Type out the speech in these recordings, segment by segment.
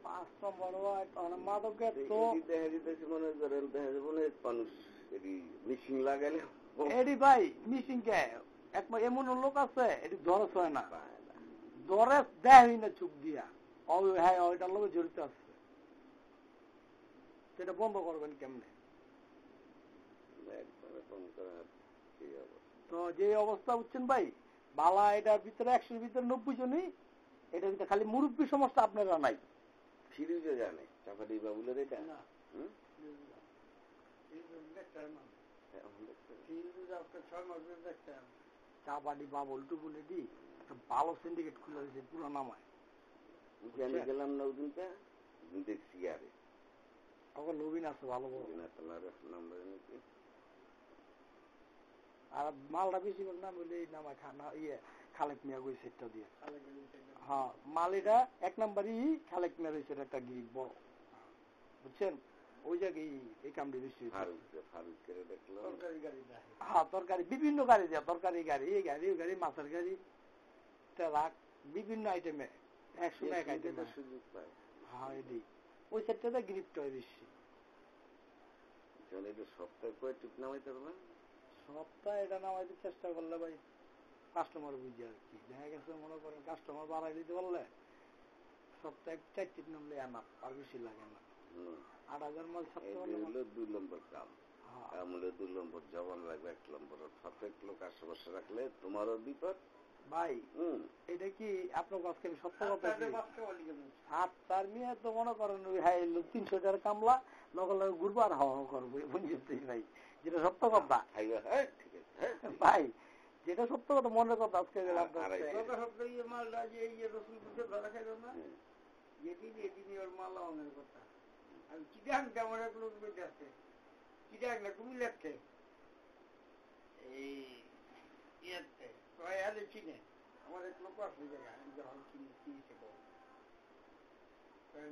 5 নম্বর মাদকের তো মনে করেন মানুষ মিশিং লাগালে এডি ভাই মিশিং কে এমন লোক আছে এটি ধরস হয় না, ধরে দেয় না চুপ দিয়া, হ্যাঁ ওইটার লোক জড়িত আছে, সেটা বন্ধ করবেন কেমনে? তো যে অবস্থা বুঝছেন ভাই, বালা এটার ভিতরে 100-র ভিতরে 90 জনই, এটার ভিতরে খালি মুরব্বী সমস্যা আপনারা নাই, ফিরুজও জানে চাপাটি বাবুলের এটা না চাপাটি বাবুল টুবুলে দি ভালো সিন্ডিকেট খুলে দিয়েছে পুরো নামায় গেলাম না ওদিনটা দেখছি আরে তখন নবীন আছে ভালো নাম্বার নাকি, আর মালটা বেশি করে নাম বলে এই নামায় খানা ইয়ে খালেক মিয়া গই সেটটা দিয়ে, হ্যাঁ মাল এটা 1 নম্বরই খালেক মিয়া রয়েছে একটা গিরিক বড়, বুঝছেন? ওই জায়গায় এই কামটি বেশি, হ্যাঁ তরকারি বিভিন্ন গাড়ি দেয়, তরকারি গাড়ি এই গাড়ি ওই গাড়ি মাছের গাড়ি ট্রাক বিভিন্ন আইটেমে 101 আইটেমে সুযোগ পায়, হ্যাঁ এটি ওই সেটটাতে গিরিপটা হয় বেশি। সপ্তাহে কয় টিপ নামাইতে পারবেন? সপ্তাহে এটা নামাইতে চেষ্টা করলে ভাই কাস্টমার বুঝে আর কি, দেখা গেছে মনে করেন কাস্টমার বাড়াই দিতে পারলে সপ্তাহে 4 টিপ নামলে আমার আর বেশি লাগে না। 8,000 মাল 2 নম্বর কাম, কাম হলে 2 নম্বর জবান লাগবে, 1 নম্বর পারফেক্ট লোক আশেপাশে রাখলে তোমারও বিপদ ভাই। এটা কি আপনার কাছে আমি সত্য কথা তার মেয়ে তো মনে করেন ওই 300 টাকার কামলা নকল ঘুরবার হাওয়া করবো বুঝতে ভাই, যেটা সত্য কথা ভাই, যেটা সত্য কথা মনের কথা। আজকে মালটা যে রসুন ধরা খাইল না যেদিন ওর মালা অনেক কথা আমি চিটাং তেমন এক লোক বেঁচে আছে, চিটাং না তুমি লেখছে এই ইয়েতে চিনে আমার এক লোক আছে জায়গায়, আমি যখন কিনেছে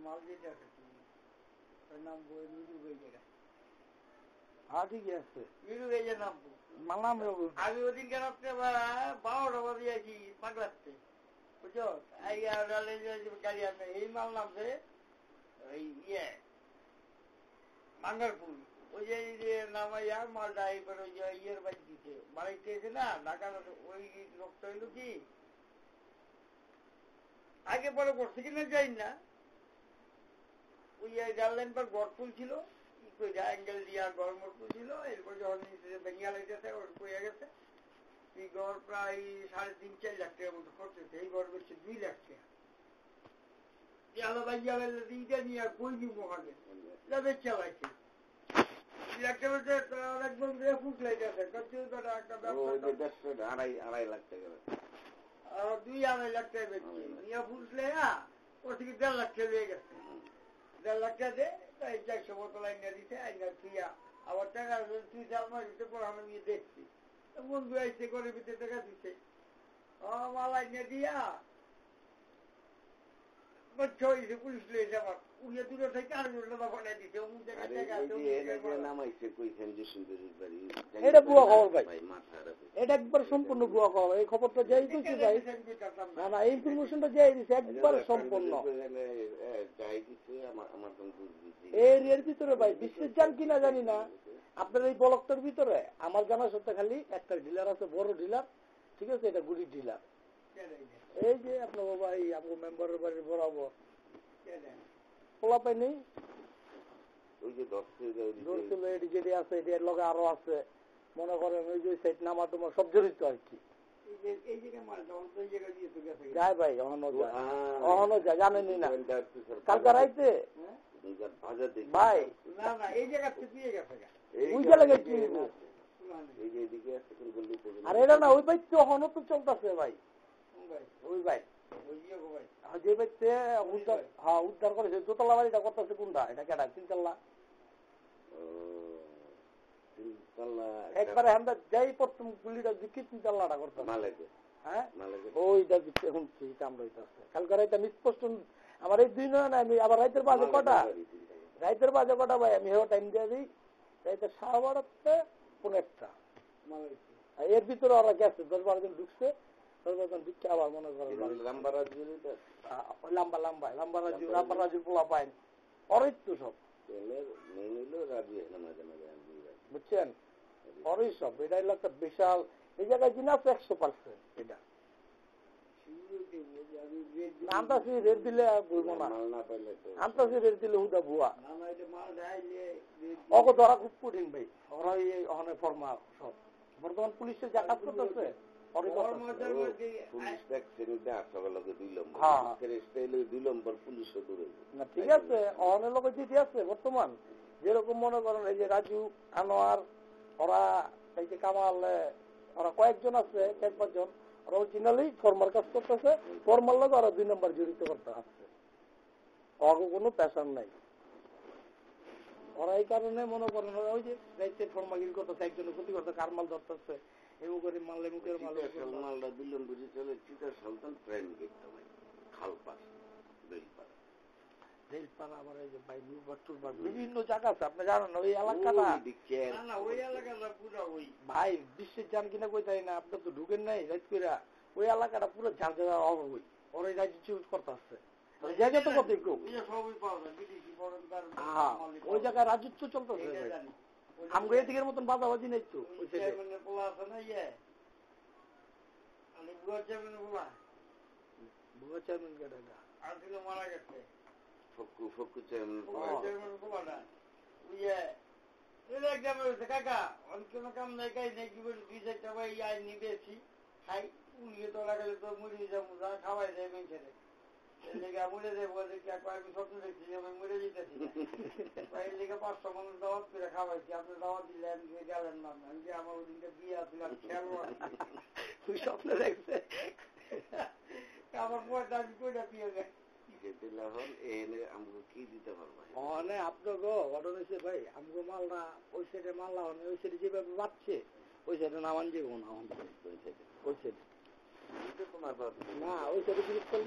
মাল যেটা আছে তার নাম বই মিরু বই জায়গায়, হ্যাঁ ঠিক আছে মিরু বেজের নাম মানলাম। আমি ওদিনকে রাত্রে 12টা বাজে আছি পাগলাতে বুঝছো, গাড়ি আছে এই মাল নামছে ওই ইয়ে মাঙ্গারপুর, ওই যে নামাইয়া মালটা এইবার ওই ইয়ের বাড়ি দিতে বাড়িতে এসে না ঢাকা, ওই লোকটা হইল কি আগে পরে করছে কিনা যাই না, ওই গার্লেন পর গড় তুলছিল অ্যাঙ্গেল দিয়া গড় মর তুলছিল, এরপর যখন ভেঙে লাগতেছে ওর কইয়া গেছে এই গড় প্রায় 3.5-4 লাখ টাকার মতো খরচেছে, এই গড় বেশি 2 লাখ টাকা দিটা নিয়ে আর বই দিব ওখানে চালাইছে 2 লাখ টাকা একদম ফুটলাই গেছে, 2-2.5 লাখ টাকা আর 2-2.5 লাখ টাকা বেশি নিয়ে ফুটলে ওর থেকে 1.5 লাখ টাকা লেগে গেছে, 1.5 লাখ টাকা দিয়ে 400 বোতল আইনা দিতে আইনা থুইয়া আবার টাকা 2-4 মাস দিতে পর আমি নিয়ে দেখছি বন্ধু আইসে করে ভিতরে টাকা দিচ্ছে মাল আইনা দিয়া পুলিশ লেগেছে আমার উড়িয়ে দূরে থেকে আর বানাই দিচ্ছে এটা বুয়া খবর ভাই, এটা একবার সম্পূর্ণ বুয়া খবর। এই খবরটা যাই দিচ্ছি ভাই, না না এই ইনফরমেশনটা যাই দিচ্ছে একবার সম্পূর্ণ এর ভিতরে ভাই বিশ্বাস যান কিনা জানি না, আপনার এই ব্লকটার ভিতরে আমার জানা সত্য খালি একটা ডিলার আছে, বড় ডিলার, ঠিক আছে, এটা গুড়ির ডিলার, এই যে আপনার বাবা এই আপনার মেম্বারের বাড়ির বরাবর খোলা পাই নেই ওই যে ধরছিল এটি যেটি আছে এটি লগে আরো আছে মনে করেন ওই যে সাইড নামা তোমার সব জড়িত আর কি যায় ভাই অহনো যায় জানেনি না কালকে রাইতে ভাই না না এই জায়গা থেকে গেছে ওই জায়গায় কি আর এটা না ওই ভাই তো অহনো তো চলতেছে ভাই, ওই ভাই যে ব্যক্তি উদ্ধার করেছে দোতলা বাড়িটা করতেছে কোনটা, এটা কেটা 3 তলা একবারে আমরা যাই প্রথম গুলিটা দিচ্ছি 3 তলাটা করতাম, হ্যাঁ ওইটা দিচ্ছে শুনছি কামড় হইতেছে কালকে রাইতে নিষ্পষ্ট আমার এই 2 নয় না, আমি আবার রাইতের বাজে কটা ভাই আমি হেও টাইম দিয়ে দিই রাইতে 12:30 পৌনে 1টা, এর ভিতরে ওরা গেছে 10-12 জন ঢুকছে সর্বপ্রথম ভিক্ষা আবার মনে করেন লম্বা রাজুর পোলা পায় অরিত তো সব বুঝছেন অরিত সব। এটা হলো একটা বিশাল এই জায়গায় জিনা আছে 100%। এটা আন্তাসি রেট দিলে বলবো না, আন্তাসি রেট দিলে হুদা ভুয়া অক ধরা খুব কঠিন ভাই। ওরা ওখানে ফর্মা সব বর্তমান পুলিশের যা কাজ করতেছে ঠিক আছে অনেক লোক যেটি আছে বর্তমান যেরকম মনে করেন এই যে রাজু আনোয়ার ওরা এই যে কামাল ওরা কয়েকজন আছে 4-5 জন ওরা অরিজিনালি ফর্মাল কাজ করতেছে, ফর্মাল লাগে ওরা 2 নম্বর জড়িত করতে আসছে, অগো কোনো পেশার নাই। ওরা এই কারণে মনে করেন ওই যে রাইতে ফর্মাগিরি করতেছে, একজনের ক্ষতি করতে কারমাল ধরতেছে এমন করে মারলে মুখের মালটা দিলাম বুঝি চলে চিতা সন্তান প্রেম করতে হয় খালপাস বেলপাড়া আবার এই যে বিভিন্ন জায়গা আছে আপনি জানেন ওই এলাকাটা ভাই বিশ্বের যান কিনা কই তাই না আপনার তো ঢুকেন নাই রাইত করে ওই এলাকাটা পুরো ঝাড় ঝাড়া অভাব হই ওর এই রাজ্য চুজ করতে আসছে জায়গা তো কত ওই জায়গায় রাজত্ব চলতেছে আমগো এদিকের মতন বাজাবাজি নেই তো মারা গেছে কাকা অনেক কাম নাই কাই নাই কি বলে 2-4টা ভাই নিবেছি খাই উড়িয়ে তো লাগালে তো মুড়িয়ে যাবো খাওয়াই যায় মেয়েছেলে মরে যাবো আমি স্বপ্ন দেখছি আমি মরে যেতেছি 500 মানুষ দাওয়াত করে খাওয়াইছি আপনি দাওয়াত দিলেন গেলেন না আমি যে আমার ওদিনকে বিয়ে আসলাম খেয়াল তুই স্বপ্ন দেখছে আমার পয়সা আমি কইটা বিয়ে গেছে ভাই আমগো মালটা ওই সাইডে মাল্লা ওই সাইডে যেভাবে বাড়ছে ওই সাইডে নামান যাবো না ওই সাইডে না ওই সাইডে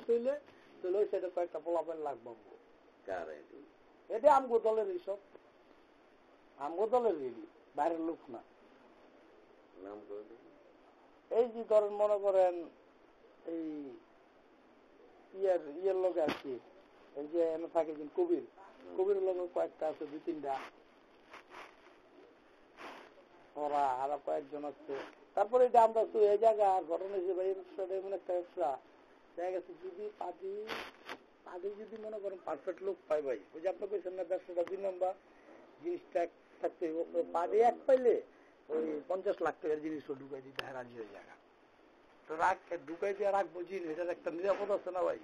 চললে তাহলে ওই সাইডে কয়েকটা পোলাপেন লাগবো এটা আমগো দলের এইসব আমগো দলের বাইরের লোক না। এই যে ধরেন মনে করেন এই ইয়ের লোক আর কি এই যে এনে থাকে কবির লোক কয়েকটা আছে 2-3টা ওরা আরো কয়েকজন আছে। তারপরে এটা আমরা তো এই জায়গা ঘটনা হিসেবে এমন একটা দেখা গেছে যদি পাদি যদি মনে করেন পারফেক্ট লোক পাই ভাই ওই যে আপনি বলছেন না ব্যবসাটা 2 নম্বর জিনিসটা থাকতে পাদি এক পাইলে ওই 50 লাখ টাকার জিনিসও ঢুকাই দিতে হয় রাজি হয়ে জায়গা তো ঢুকাই দিয়ে রাখবো জিনিস এটার একটা নিরাপদ আছে না ভাই।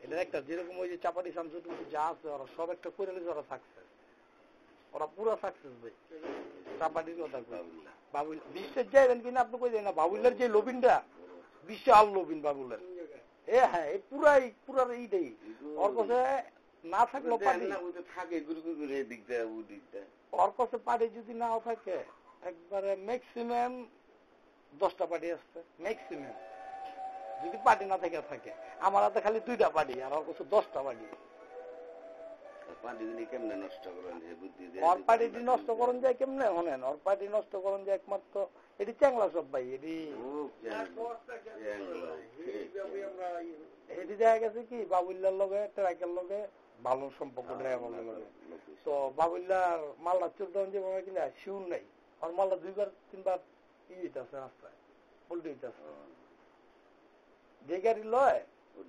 এটার একটা যেরকম ওই যে চাপাটি সামসুট যা আছে ওরা সব একটা করে নিয়েছে ওরা সাকসেস, ওরা পুরো সাকসেস ভাই। চাপাটির কথা বাবুল বিশ্বের যাইবেন কিনা আপনি কই যাই না বাবুলের যে লবিনটা বিশাল লবিন বাবুলের হ্যাঁ পুরার এইটাই ওর কাছে না থাকলো পাটি ওর কাছে পাটি যদি নাও থাকে একবারে ম্যাক্সিমাম 10টা পার্টি আসছে ম্যাক্সিমাম যদি পার্টি না থাকে আমার হাতে খালি 2টা পার্টি আর ওর কাছে 10টা পার্টি ওর পার্টি নষ্ট করেন যায় কেমনে হনেন ওর পার্টি নষ্ট করেন যায় একমাত্র এটি চ্যাংলা সব ভাই এটি দেখা গেছে কি বাবুল্লার লগে ট্রাকের লগে ভালো সম্পর্ক ড্রাইভারের লগে তো বাবুল্লার মালটা চলতে যেভাবে কিনা শিউর নাই আর মালটা 2-3বার আছে রাস্তায় পোল্ট্রি আছে যে গাড়ি লয়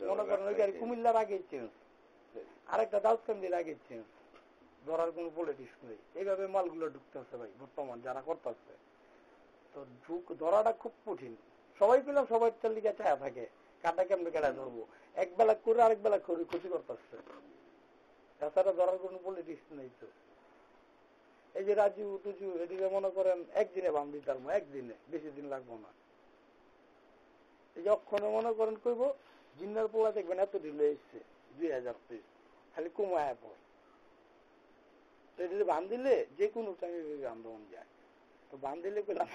মনে করেন ওই গাড়ি কুমিল্লার আগে চেঞ্জ আরেকটা দাউদকান্দির আগে চেঞ্জ ধরার কোন পলিটিক্স নেই। এইভাবে মালগুলো ঢুকতেছে ভাই বর্তমান যারা করতেছে তো ধরাটা খুব কঠিন। সবাই পেলাম সবাই লিগে চায়া থাকে কাটা কেমনে কেটে ধরবো এক বেলা করে আরেক বেলা ক্ষতি করতেছে তাছাড়া ধরার কোন পলিটিক্স নেই। তো এই যে রাজু টুজু এদিকে মনে করেন একদিনে বাম দিতাম একদিনে বেশি দিন লাগবো না। এই যে অক্ষণে মনে করেন কইব জিন্নার পোলা দেখবেন এত ঢিলে এসছে 2000 পিস খালি কুমায় পর বান দিলে যে কোনো টাইমে আন্দোলন যায় তো বান দিলে পেলাম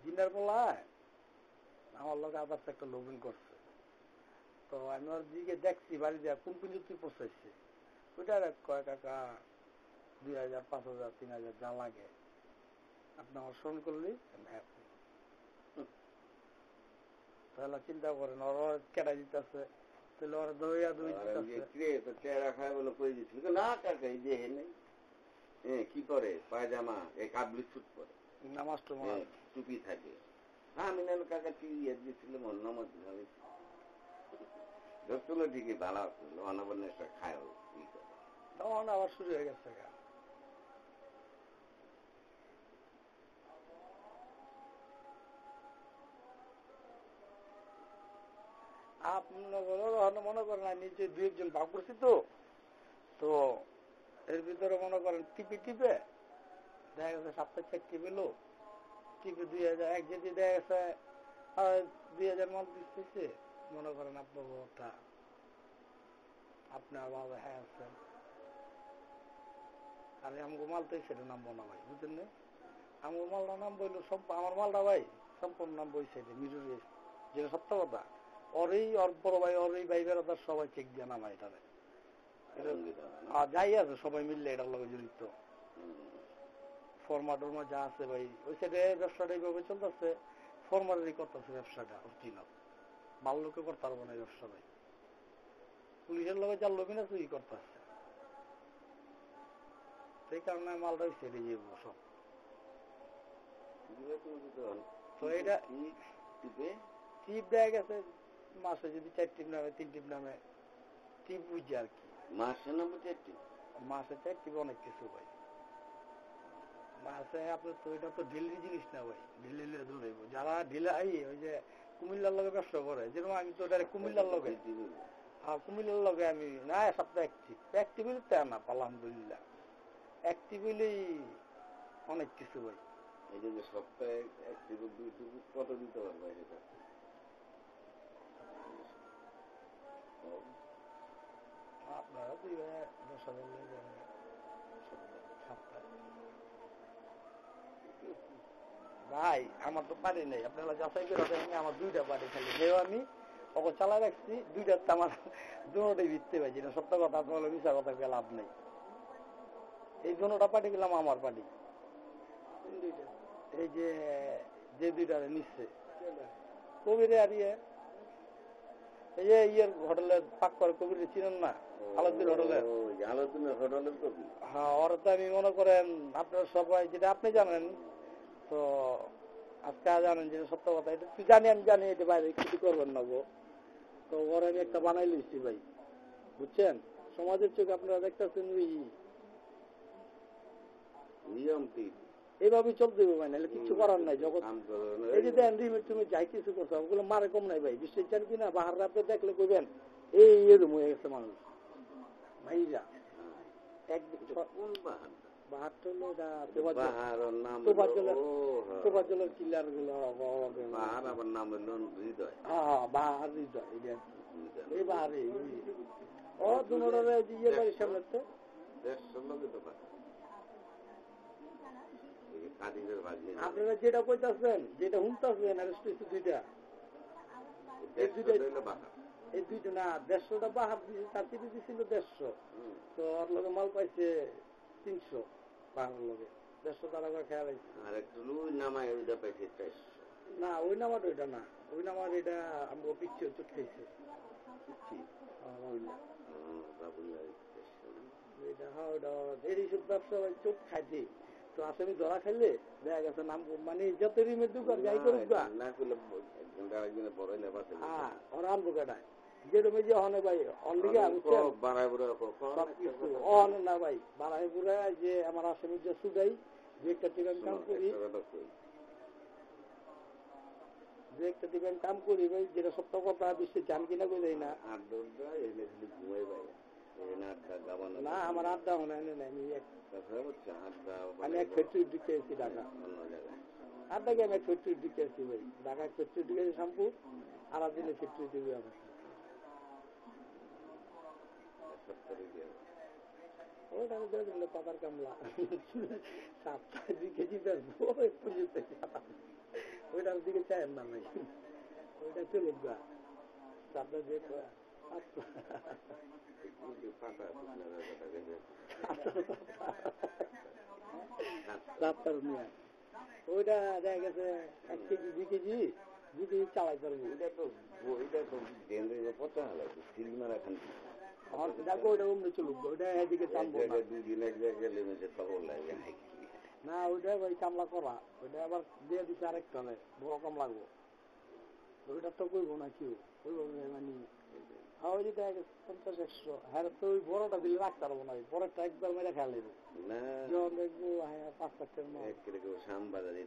জিন্নার পোলায় আমার লোক আবার একটা লোভিন করছে তো আমি ওর দিকে দেখছি বাড়ি দেওয়া কোন পিঞ্জুতি পৌঁছাইছে ওইটার কয় কাকা 2000, 5000, 3000 যা লাগে আপনি আমার স্মরণ করলেই তাহলে চিন্তা করেন ওরা কেটে দিতেছে তাহলে ওরা দইয়া দই দিতেছে চেহারা খায় বলে কই দিচ্ছিল না কাকা এই যে নেই কি করে পায়জামা এই কাবলি ছুট পরে নামাজ টুপি থাকে আমি না কাকা কি ইয়ে দিয়েছিল নামাজ ধরছিল ঠিকই ভালো অনবন্য একটা খায় ই করে তখন আবার শুরু হয়ে গেছে আপনার মনে করেন নিচে 2-1 ভাগ করছি তো এর ভিতরে মনে করেন টিপে দেখা গেছে সপ্তাহে 4টি পেল টিপে 2000 এক যদি দেখা গেছে 2000 মাল দিচ্ছে মনে করেন আপনার ওটা আপনার বাবা হ্যাঁ আছেন আর আমগো মাল তো সেটা নামবো না ভাই বুঝলেন না আমগো মালটা নাম বললো আমার মালটা ভাই সম্পূর্ণ নাম বই সেটা মিজুরের যেটা সত্য কথা ওর বড় ভাই ওর ভাই বেড়াদার সবাই চেক দিয়ে নামায় এটারে যাই আছে সবাই মিললে এটার লগে জড়িত ফরমা টরমা যা আছে ভাই ওই সাইডে ব্যবসাটা এইভাবে চলতেছে ফরমারেরই করতেছে ব্যবসাটা অরিজিনাল ভালো লোকে করতে পারবো না ব্যবসা ভাই পুলিশের লগে যার লোক না তুই করতেছে সেই কারণে মালটা ওই সাইডে যাবো সব তো এটা টিপ দেয়া গেছে মাসে যদি 4 টিপ নামে 3 টিপ নামে টিপ বুঝছে আর কি মাসে নামে 4 টিপ মাসে 4 টিপ অনেক কিছু ভাই মাসে আপনার তো এটা তো ঢিলি জিনিস না ভাই ঢিলে ধরব যারা ঢিলে ওই যে কুমিল্লার লগে ব্যবসা করে যেরকম আমি তো ডাইরেক্ট কুমিল্লার লগে কুমিল্লার লগে আমি না সপ্তাহে এক টিপ তা না আলহামদুলিল্লাহ এক টিপেলেই অনেক কিছু ভাই এই যে সপ্তাহে 1 টিপ 2 টিপ কত দিতে পারবে এটা আপনারা 10,000 ভাই আমার তো পারি নাই আপনারা যাচাই করে দেখেন আমার 2টা পারি খালি সেও আমি ওকে চালাই রাখছি 2টাতে আমার দুটোটাই ভিত্তি ভাই যেটা সত্য কথা আপনার মিশা কথা কে লাভ নেই এই দুটোটা পার্টি গেলাম আমার পার্টি এই যে 2টা নিচ্ছে কবিরে আর এই যে ইয়ের হোটেলের পাক করে কবিরে চিনেন না আলাদিন হোটেলের কবি হ্যাঁ ওরা তো আমি মনে করেন আপনারা সবাই যেটা আপনি জানেন তো আজকে জানেন যে সত্য কথা এটা তুই জানি আমি জানি এটা বাইরে কিছু করবেন না গো তো ওর আমি একটা বানাই লিখছি ভাই বুঝছেন সমাজের চোখে আপনারা দেখতেছেন এইভাবে চলতে হবে ভাই নাহলে কিছু করার নাই জগৎ এই যে দেন তুমি যাই কিছু করছো ওগুলো মারে কম নাই ভাই বিশ্বাস জান কিনা বাহার রাতে দেখলে কইবেন এই এরকম হয়ে গেছে মানুষ ভাইরা একদিন তোফাজ্জলের কিলার গুলো নাম হৃদয় বাহার হৃদয় এই বাহারে ও দুনোরে ইয়ে বাড়ির সামনে তো আপনারা যেটা কইতাছেন যেটা শুনতেছেন এই 2টা না 150টা বাহার দিয়েছে তার থেকে দিয়েছিল 150 তো ওর লগে মাল পাইছে 300 বাহার লগে 150 টাকা করে খেয়াল হয়েছে আর একটু নামায় ওইটা পাইছে 400 না ওই নামার ওইটা না ওই নামার এটা আমরা পিছিয়ে চোট খাইছে ব্যবসা চোট খাইছে তো আসলে ধরা খাইলে দেখা গেছে নাম মানে যত রিমের দোকান যাই করুক ওরা আনবো কেটায় যেরকম যে অনে ভাই অনলিগে অনে না ভাই বাড়াই বুড়া যে আমার আসামির যে সুদাই যে একটা টিকান কাম করি যে একটা টিকান কাম করি ভাই যেটা সত্য কথা বিশ্বে জান কিনা কই যায় না না আমার আড্ডা মনে হয় না আমি এক ফ্যাক্টরি ঢুকে এসেছি ঢাকা আড্ডাকে আমি এক ফ্যাক্টরি ঢুকে এসেছি ভাই ঢাকা এক ফ্যাক্টরি ঢুকে শ্যাম্পু আর দিনে ফ্যাক্টরি ঢুকে আমার ওইটা পাতার কামলা 2 কেজি বেচবো ওইটার দিকে চায়েন না ভাই ওইটা চলুক গা আপনার যে ওইটা দেখা গেছে 1 কেজি 2 কেজি 2 কেজি চালাই পারবো। ওইটা তো পচা হলো সিল মারা খান দেখো ওইটা অমনি চলুক, ওইটা এদিকে টানবো না। 2 দিন এক জায়গায় গেলে মেঝে খবর লাগে না, ওইটা ওই কামলা করা, ওইটা আবার দিয়ে দিচ্ছে আরেকটা বড় কম লাগবো, ওইটা তো করবো না কেউ ওইভাবে মানে। ওই যে দেখা গেছে 50-100, হ্যাঁ তো ওই বড়টা দিলে রাখতে পারবো না, বড়টা একবার মেরে খেয়াল নেবো না। যখন দেখবো হ্যাঁ 5-4 শ্যামবাজারে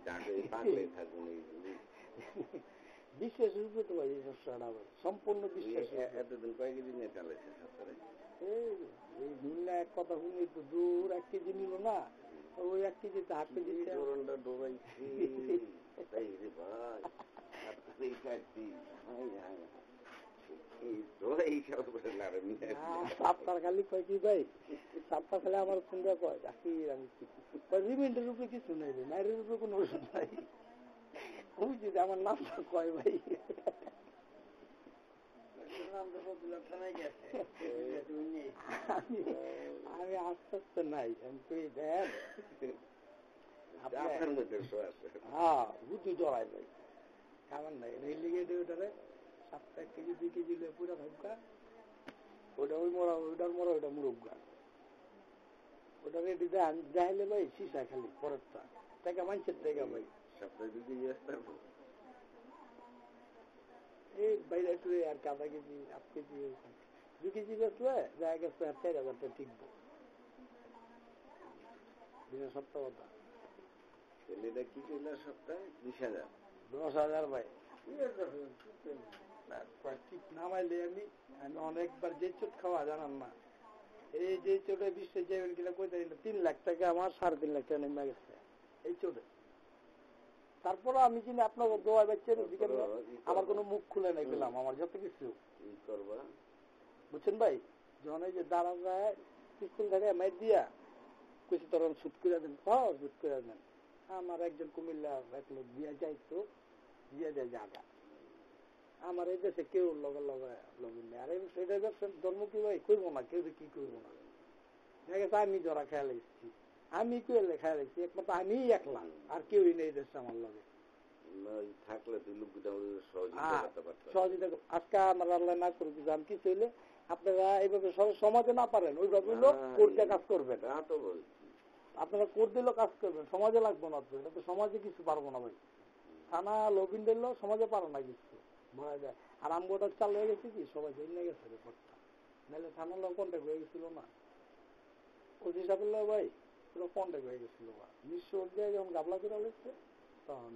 পাকলে থাকুন বিশ্বাসের উপরে তো ভাই এই ব্যবসাটা আবার সম্পূর্ণ বিশ্বাস। এতদিন কয়েক কেজি নিয়ে চালাইছে এই নিলে এক কথা শুনি তো দূর 1 কেজি নিল না, ওই 1 কেজিতে 1/2 কেজি ধরনটা ডোবাইছি তাই রে ভাই সাতটার খালি কয় কি ভাই, সাতটা খালি আমার ফোনটা কয় রিমেন্টের উপরে কিছু নেই রে, নাইরের উপরে কোনো ওষুধ নাই, বুঝছি আমার নামটা কয় ভাই। আমি আস্তে আস্তে নাই দেন হ্যাঁ বুদ্ধি জড়াই ভাই খাবার নাই রেলিগেটে ওটারে 7 কেজি 2 কেজি পুরা ভাবকা ওটা ওই মরা ওইটার মরা ওইটা মুরব্বা ওটা রেডি দেখাইলে ভাই সিসা খালি পরেরটা টাকা মানছেন টাকা ভাই সপ্তাহে 2 কেজি আসতে এই বাইরে একটু আর কাদা কেজি 8 কেজি 2 কেজি বেচলে দেখা গেছে 4,000 টাকা টিকবো দিনের সপ্তাহ কথা। ছেলেটা কি করল সপ্তাহে 20,000 10,000 ভাই ঠিক নামাইলে আমি অনেকবার যে চোট খাওয়া জানান না, এই যে চোটে বিশ্বে যাবেন কিনা কইতে 3 লাখ টাকা আমার 3.5 লাখ টাকা নেমে গেছে এই চোটে। তারপরে আমি কিনা আপনার দোয়া বেচছেন আমার কোনো মুখ খুলে নাই পেলাম, আমার যত কিছু বুঝছেন ভাই। যখন এই যে দাঁড়া যায় পিস্তল ধরে মাইর দিয়া কিছু তখন শুট করে দেন, শুট করে দেন। আমার একজন কুমিল্লা এক লোক দিয়া যাইতো দিয়ে যায় জায়গা আমার এই দেশে কেউ লগে লগে লগে নেই, আর সেটা ধর্ম কি ভাই করবো না, কেউ কি করবো না। দেখা গেছে আমি ধরা খেয়াল এসেছি, আমি কেউ খেয়াল এসেছি একমাত্র আমি একলা, আর কেউই নেই দেশে আমার লগে থাকলে সহযোগিতা। আজকে আমার আল্লাহ না করে দিচ্ছে আমি কি চাইলে আপনারা এইভাবে সমাজে না পারেন ওইভাবে হলো কোর্টে কাজ করবেন, আপনারা কোর্ট দিলেও কাজ করবেন, সমাজে লাগবো না তো, এটা তো সমাজে কিছু পারবো না ভাই। থানা লবিন দিলেও সমাজে পারো না কিছু ভরা যায়। আর আমগোটা চালু হয়ে গেছে কি সবাই জেনে গেছে রেকর্ডটা, নাহলে থানার লোক কন্ট্যাক্ট হয়ে গেছিল না ওসি সাহেবের ভাই, পুরো কন্ট্যাক্ট হয়ে গেছিল। নিশ্চয় যখন গাবলা করে গেছে তখন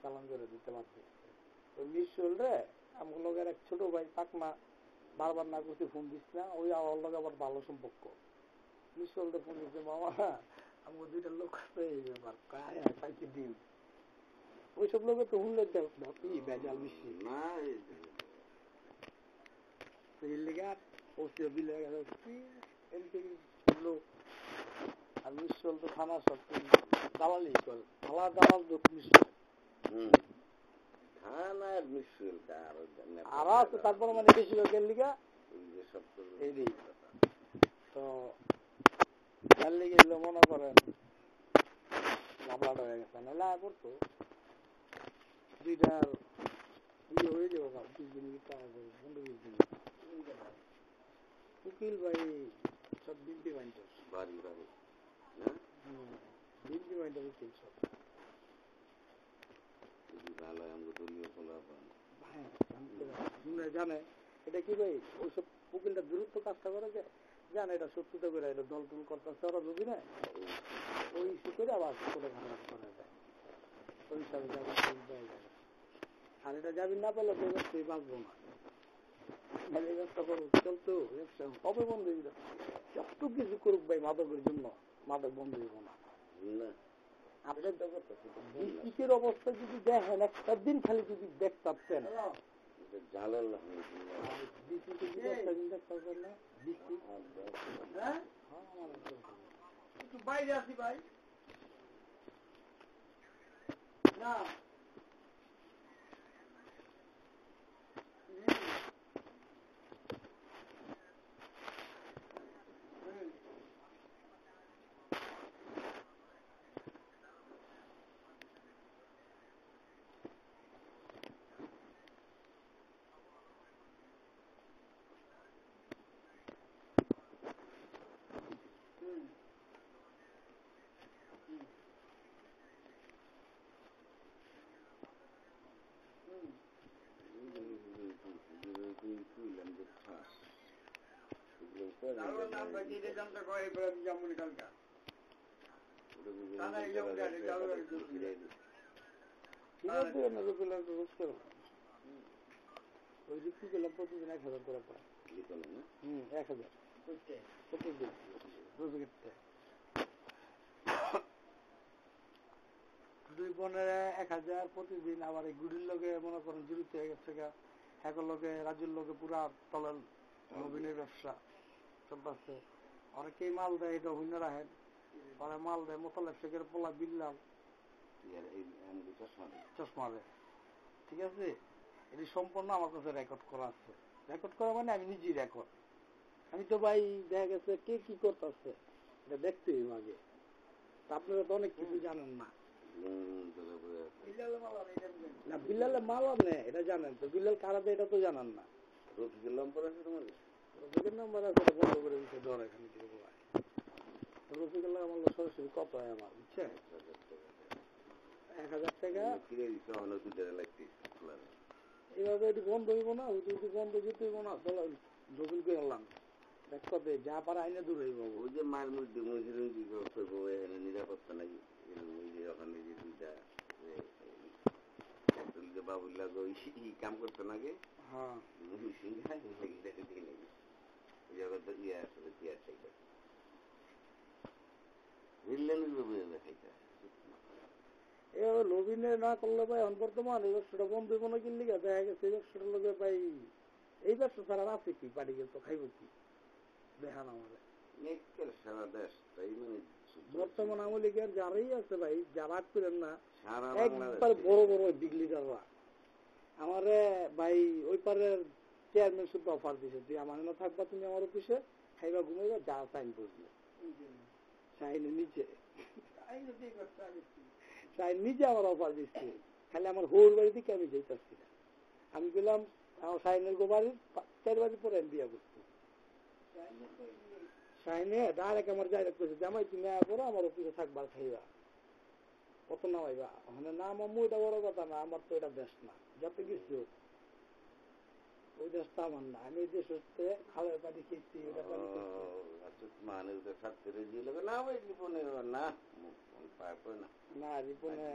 চালান করে দিতে পারছে ওই নিশ্চয় রে। আমার লোকের এক ছোট ভাই পাকনা বারবার না করতে ফোন দিচ্ছে না, ওই আমার লোক আবার ভালো সম্পর্ক। নিশ্চয় ফোন দিচ্ছে মামা আমার 2টা লোক আছে এই ব্যাপার পাইতে দিন, ওইসব লোকে তো হুল্লে বেজাল বেশি লোক। আর নিশ্চল তো থানা সব দালালি করে, থালা দালাল আর আছে। তারপরে মানে বেশিরভাগের লিগা এই তো তার লিগে মনে করেন লাভলাটা হয়ে গেছে, নাহলে করতো 2টার ইয়ে হয়ে যাবো 20 দিন 15-20 দিন। উকিল ভাই সব বিম্পি মাইন্টার বিম্পি মাইন্টার উকিল সব জানে এটা কি ভাই ওইসব উকিলটা দূরত্ব কাজটা করে যায় জানে এটা সত্যতা করে এটা দল টুল করতেছে ওরা বুঝি না ওই ইস্যু করে আবার করে খারাপ করা যায় ওই হিসাবে যাবে। আর এটা যাবি না পেলে তো ব্যবসায়ী বাঁচবো না, ব্যবসা করবো চলতো ব্যবসা হবে বন্ধ হয়ে যাবে। এত কিছু করুক ভাই মাদকের জন্য, মাদক বন্ধ হইব না। ডিস্ট্রিক্টের অবস্থা যদি দেখেন একদিন খালি যদি দেখতেন বাইরে আসি ভাই না আমরা কি জানতে করে জামুনি কালকা ওই রিক্সি করলাম প্রতিদিন 1000 করে পায় 1000 প্রতিদিন রোজে করতে 2 বোনের 1000 প্রতিদিন। আবার এই গুড়ির লোকে মনে করেন জড়িত হয়ে গেছে একর লোকে রাজুর লোকে পুরা তলের নবীনের ব্যবসা সব আছে। অনেকেই মাল দেয়, এটা হইন রাখেন, পরে মাল দেয় মোতালেব শেখের পোলা বিল্লাল চশমা দেয়। ঠিক আছে, এটি সম্পূর্ণ আমার কাছে রেকর্ড করা আছে। রেকর্ড করা মানে আমি নিজেই রেকর্ড। আমি তো ভাই দেখা গেছে কে কি করতেছে এটা দেখতে আগে। আপনারা তো অনেক কিছু জানেন না। না বিল্লালের মাল আনে এটা জানেন তো, বিল্লাল কারা দেয় এটা তো জানান না। রফিকের নাম্বার আছে তোমার? রফিকের নাম্বার আছে, বন্ধ করে দিচ্ছে ডর এখানে কি বলা। রফিকের আমার সরাসরি কত হয় আমার বুঝছেন, 1000 টাকা এইভাবে এটি বন্ধ হইব না, বন্ধ যেতে হইব না। চলো জবিল করে এলাম দেখতে যা পারা আইনে দূর হইব। ওই যে মায়ের মধ্যে নিরাপত্তা নাই ওখানে যে দুইটা বাবুল্লাহ কাম করতো নাকি নবীনে না করলে ভাই বর্তমান এই ব্যবসাটা বন্ধ হইব না কিনলে দেখা গেছে এই ব্যবসাটার লোকে ভাই এই ব্যবসা ছাড়া আছে কি পাটি তো খাইব কি দেখান আমাদের বর্তমান আওয়ামী লীগের যারাই আছে ভাই যারা করেন না একবার বড় বড় ডিগ্রিদাররা আমারে ভাই ওই পারের চেয়ারম্যান শুধু অফার দিছে, তুই আমার না থাকবা, তুমি আমার অফিসে খাইবা ঘুমাইবা, যা সাইন করলে সাইনের নিচে সাইন নিজে আমার অফার দিচ্ছে। খালি আমার হোর বাড়ি থেকে আমি যেতেছি না। আমি গেলাম আমার সাইনের গোবাড়ির 4 বাজে পরে আমি বিয়া করছি। সাইনে ডাইরেক্ট আমার ডাইরেক্ট করছে জামাই তুমি করো আমার অফিসে থাকবার খাইবা কত নামাইবা। ওখানে না মামু এটা বড় কথা না, আমার তো এটা দেশ না, যাতে কিছু ওই দেশটা আমার না। আমি ওই দেশ হচ্ছে খালের পানি খেয়েছি, ওটা পানি না রিপনে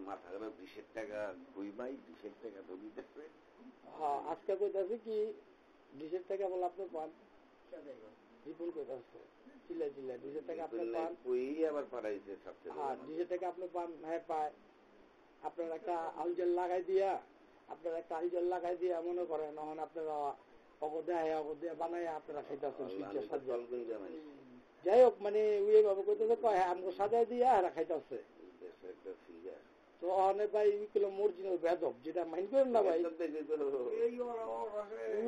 মাথা গেল 20 টাকা কইবাই 20 টাকা তো দিতেছে। হ্যাঁ আজকে কইতাছে কি 20 টাকা বলে আপনি পান, রিপন কইতাছে চিল্লা চিল্লা 20 টাকা আপনি পান, ওই আবার পাঠাইছে। হ্যাঁ 20 টাকা আপনি পান, হ্যাঁ পায়। আপনার একটা আলজল লাগাই দিয়া মনে করেন তখন আপনারা অগদে বানাই আপনারা খাইতেছেন। যাই হোক মানে ওইভাবে কইতেছে আমাকে সাজাই দিয়া এরা খাইতেছে। তো অনেক ভাই অরিজিনাল বেদব যেটা মাইন্ড করেন না ভাই,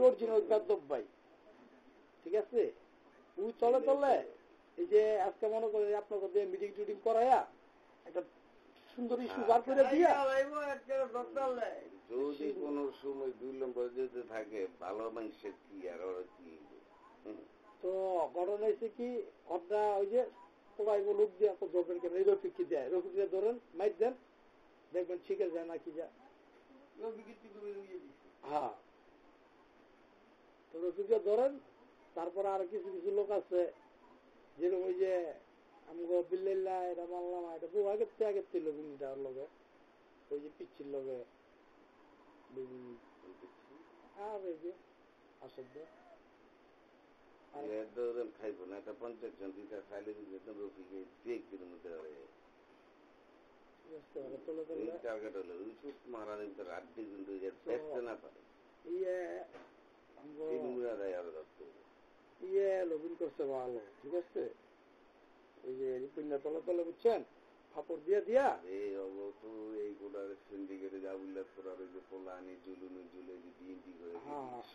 অরিজিনাল বেদব ভাই। ঠিক আছে, ওই চলে চলে এই যে আজকে মনে করেন আপনাকে মিটিং টিটিং করাইয়া একটা সুন্দর ইস্যু বার করে দিয়া যদি কোন সময় 2 নম্বর যেতে থাকে ভালো মানুষের কি আর কি। তো ঘটনা হয়েছে কি ওটা ওই যে সবাই লোক দিয়ে ধরবেন কেন, এই রফিক কি দেয়, রফিক দিয়ে ধরেন মাইক দেন দেখবেন ঠিক আছে না কি যা। হ্যাঁ তো রফিকে ধরেন। তারপরে আর কিছু কিছু লোক আছে যেরকম ওই যে আমাকে বিল্লাইল্লা এটা মানলাম এটা বহু আগের ছিল বিন্দিটার লগে ওই যে পিচ্ছির লগে আর এই যে আসদ খাইব না এটা 50 জন দিতে খাইলে রফিকে 2 দিনের মধ্যে টার্গেট হলো মারা রাত দিন না পারে লবিন করছে ভালো। ঠিক আছে, ওই যে রিপিন্ডা তলে তলে বুঝছেন ফাপড় দিয়া দিয়া এই গোটা সিন্ডিকেটে যা উল্লেখ করার ওই যে পোলানি জুলুনি জুলে বিএনপি করে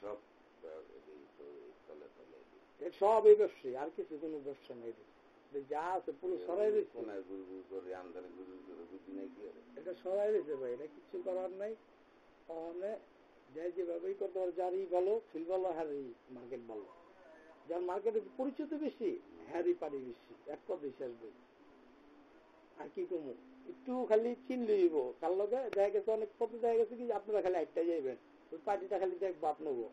সব তলে তলে সব এই ব্যবসায়ী, আর কিছু কোনো ব্যবসা নেই। যা আছে পুরো সরাই দিচ্ছে গুরু গুরু করে আমদানি গুরু করে বুদ্ধি নাই কি এটা সরাই দিচ্ছে ভাই, এটা কিছু করার নাই। তাহলে যেভাবেই করতে পারে যারই ভালো ফিল ভালো হ্যারই মার্কেট ভালো, যার মার্কেটের পরিচিত বেশি হ্যারই পারি বেশি, এক পথে আসবে। আর কি কমু একটু খালি চিনলে দিব কার লগে দেখা গেছে অনেক পথে দেখা গেছে কি আপনারা খালি একটা যাইবেন, ওই পার্টিটা খালি দেখবো আপনাকে,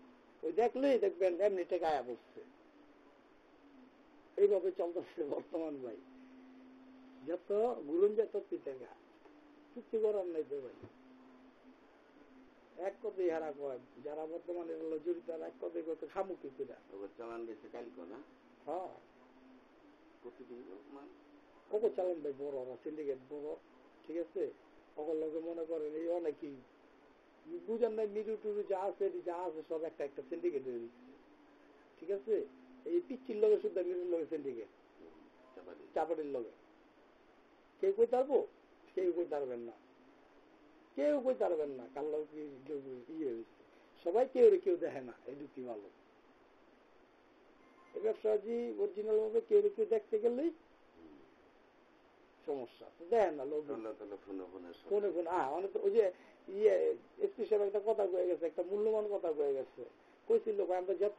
ওই দেখলেই দেখবেন এমনি টাকা আয়া বসছে। এইভাবে চলতেছে বর্তমান ভাই। যত গুরুন যত পিতেগা কিছু করার নাই তো ভাই। এক কথাই হারা কয় যারা বর্তমানে জড়িত এক কথাই করতে খামুকি কিনা চালান দিয়েছে কালকে না। হ্যাঁ প্রতিদিন ওকে চালান ভাই বড় ওরা সিন্ডিকেট বড়, ঠিক আছে। ওকে লোকে মনে করেন এই অনেকেই বুঝেন নাই মিরু টুরু যা আছে সব একটা একটা সিন্ডিকেট হয়ে দিচ্ছে, ঠিক আছে। এই পিচ্ছির লগে শুদ্ধ মিরুর লগে সিন্ডিকেট, চাপাটির লগে কেউ কই পারবো, কেউ কই পারবেন না, কেউ কই পারবেন না। কার লোক ইয়ে হয়েছে সবাই কেউ কেউ দেখে না। এই দুঃখী ভালো এই ব্যবসাজি অরিজিনাল ভাবে কেউ কেউ দেখতে গেলেই সমস্যা, দেখেন না লোক ফোনে ফোনে। অনেক ওই যে ইয়ে এসপি সাহেব একটা কথা কয়ে গেছে, একটা মূল্যবান কথা কয়ে গেছে। কইছিল আমরা যত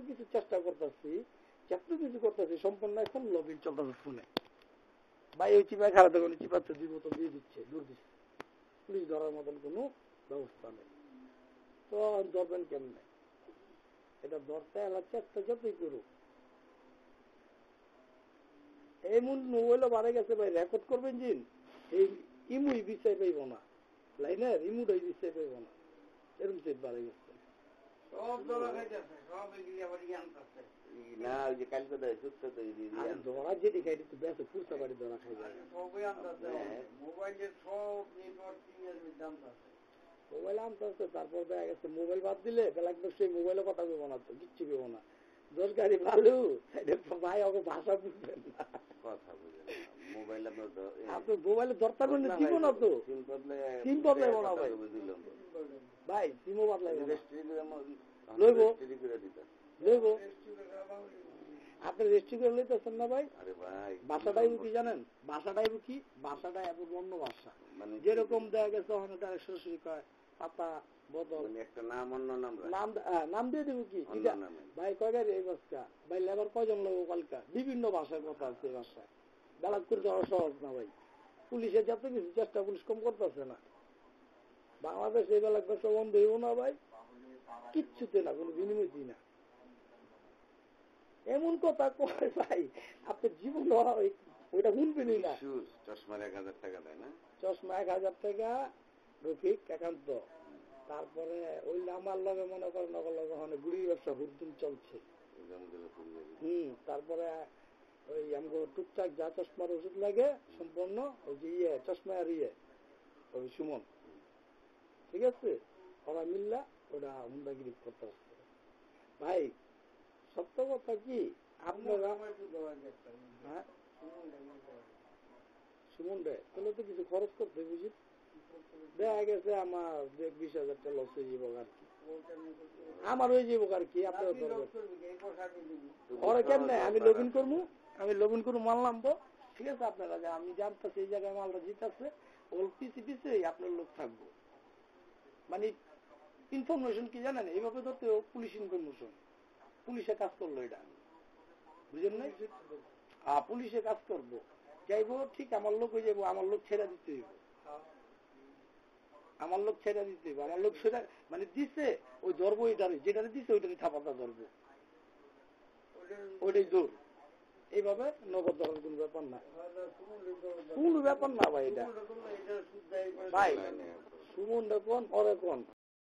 কিছু চেষ্টা করতেছি সম্পূর্ণ এখন লবিং চলতেছে ফোনে। ভাই ওই চিপায় খারাপ দেখুন চিপাচ্ছে 2 বোতল দিয়ে দিচ্ছে, দূর দিচ্ছে, পুলিশ ধরার মতন কোন ব্যবস্থা নেই। তো ধরবেন কেমনে? এটা ধরতে এলাকা চেষ্টা যতই করুক। এই মোবাইলও বাড়ে গেছে ভাই, রেকর্ড করবেন জিন এই ইমুই বিষয় পাইব না, লাইনের ইমুটাই বিষয় পাইব না, এরকম সেট বাড়ে গেছে। না ওই যে কালকে ধরা যেটি খাই একটু বেশি ফুরসা বাড়ি ধরা খাই যায়। মোবাইল আনতে আসছে, তারপর দেখা গেছে মোবাইল বাদ দিলে বেলা সেই মোবাইলে কথা বলবো না, তো কিচ্ছু পেবো না। 10 গাড়ি ভালো ভাই ওকে ভাষা বুঝবেন না, আপনি মোবাইলে দরকার মানে দিব না তো, সিম বদলাইব না ভাই, ভাই সিমও বদলাইব লইব লইব। আপনি রেজিস্ট্রি করে লইতেছেন না ভাই। ভাষাটাই কি জানেন, ভাষাটাই কি, ভাষাটা এত অন্য ভাষা। যেরকম দেখা গেছে ওখানে শ্বশুরি কয় পাতা বদল একটা নাম অন্য নাম দিয়ে দেবো কি ভাই কয় গাড়ি এই বাসটা ভাই লেবার কয়জন লোক কালকা, বিভিন্ন ভাষার কথা আছে। এই ভাষায় বেলাত করে যাওয়া সহজ না ভাই। পুলিশের যত কিছু চেষ্টা পুলিশ কম করতেছে না। বাংলাদেশ এই বেলা ব্যবসা বন্ধ হইব না ভাই, কিচ্ছুতে না, কোনো বিনিময় দিই না। এমন কথা কয় ভাই আপনার জীবন ওইটা শুনবেনই না। চশমার 1000 টাকা দেয় না, চশমা 1000 টাকা রফিক একান্ত। তারপরে ওই আমার লগে মনে করেন ওখানে গুড়ির ব্যবসা হুরদুম চলছে। তারপরে ওই আমাকে টুকটাক যা চশমার ওষুধ লাগে সম্পূর্ণ ওই যে ইয়ে চশমা আর ইয়ে ওই সুমন, ঠিক আছে, ওরা মিল্লা ওরা হুন্দাগিরি করতে আসছে। ভাই সত্য কথা কি আপনারা হ্যাঁ সুমন রে তাহলে তো কিছু খরচ করতে বুঝি, দেখা গেছে আমার 20,000 টাকা লস হয়ে যাবো আর কি, আমার হয়ে যাবো আর কি। আপনারা ওরা কেমনে আমি লগ ইন করবো মাল নামবো, ঠিক আছে। আপনারা আমি জানতেছি এই জায়গায় মালটা জিতাচ্ছে, ওর পিছে আপনার লোক থাকবো। মানে ইনফরমেশন কি জানেন, এইভাবে ধরতে পুলিশ ইনফরমেশন, পুলিশে কাজ করলো এটা বুঝেন নাই, পুলিশে কাজ করবো যাইবো, ঠিক আমার লোক হয়ে যাবো, আমার লোক ছেড়ে দিতে হইব, আমার লোক ছেড়ে দিতে হইব, আমার লোক সেটা মানে দিচ্ছে ওই ধরবো, এটারে যেটারে দিচ্ছে ওইটারে থাপাতা ধরবো, ওইটাই দৌড়। এইভাবে নগদ ধরার কোন ব্যাপার না, কোন ব্যাপার না ভাই। এটা ভাই সুমন দেখুন ওরে কোন